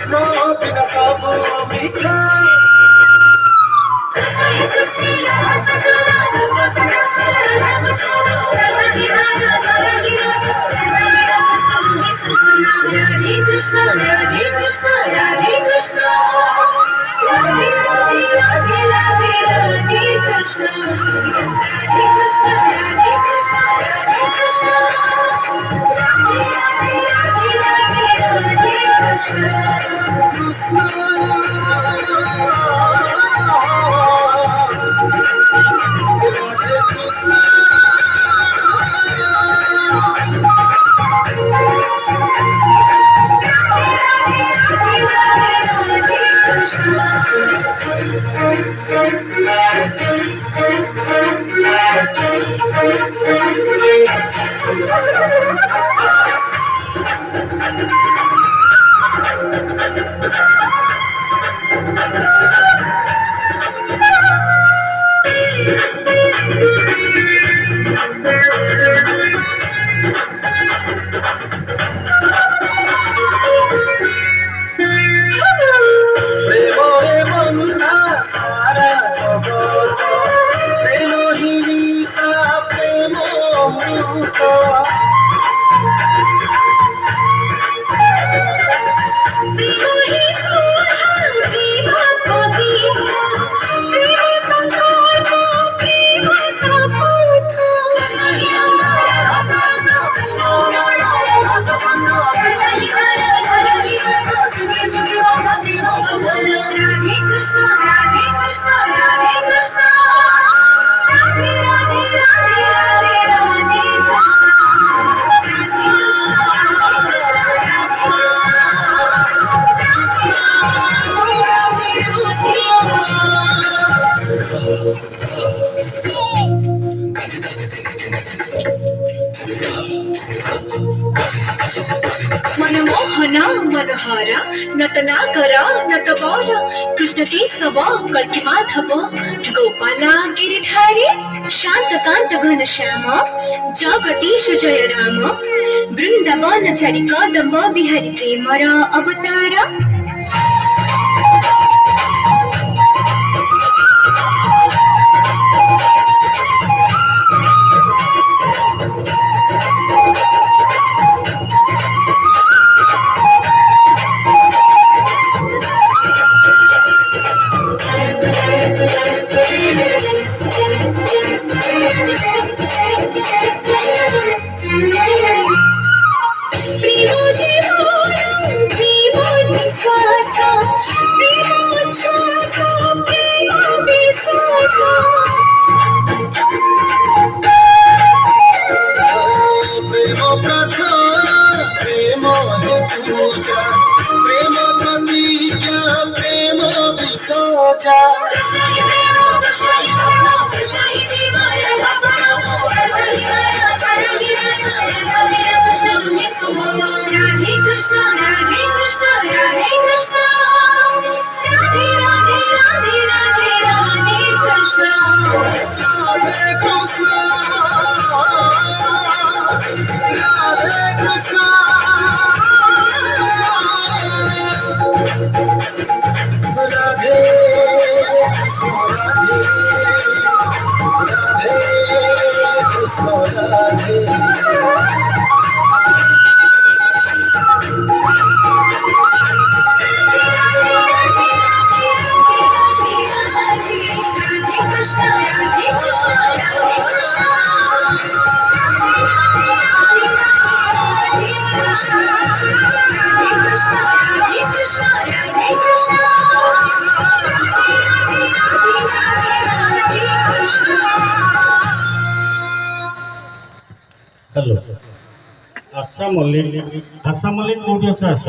कृष्ण बिना सब मिठा Krishna, Radhe Krishna, Radhe Krishna, Radhe Radhe Radhe Radhe Radhe Krishna, Radhe Krishna, Radhe Krishna, Radhe Krishna, Radhe Radhe Radhe Radhe Radhe Krishna, Krishna, Radhe Krishna. मनमोहना मनोहर नटनाकर नटवर कृष्ण केशव कल्की माधव गोपाला गिरिधारी शांतकांत घनश्याम जगदीश जय राम वृंदावन चरि कदम्ब Bihari Premiere अवतार प्रेम प्रतिज्ञा प्रेम विसर्जा Radhe Krishna Radhe Krishna Radhe Krishna Radhe Radhe Radhe Radhe Radhe Krishna Radhe Krishna Radhe Krishna Radhe Krishna Radhe hello आशा मल्लिक कोटी अच्छा आस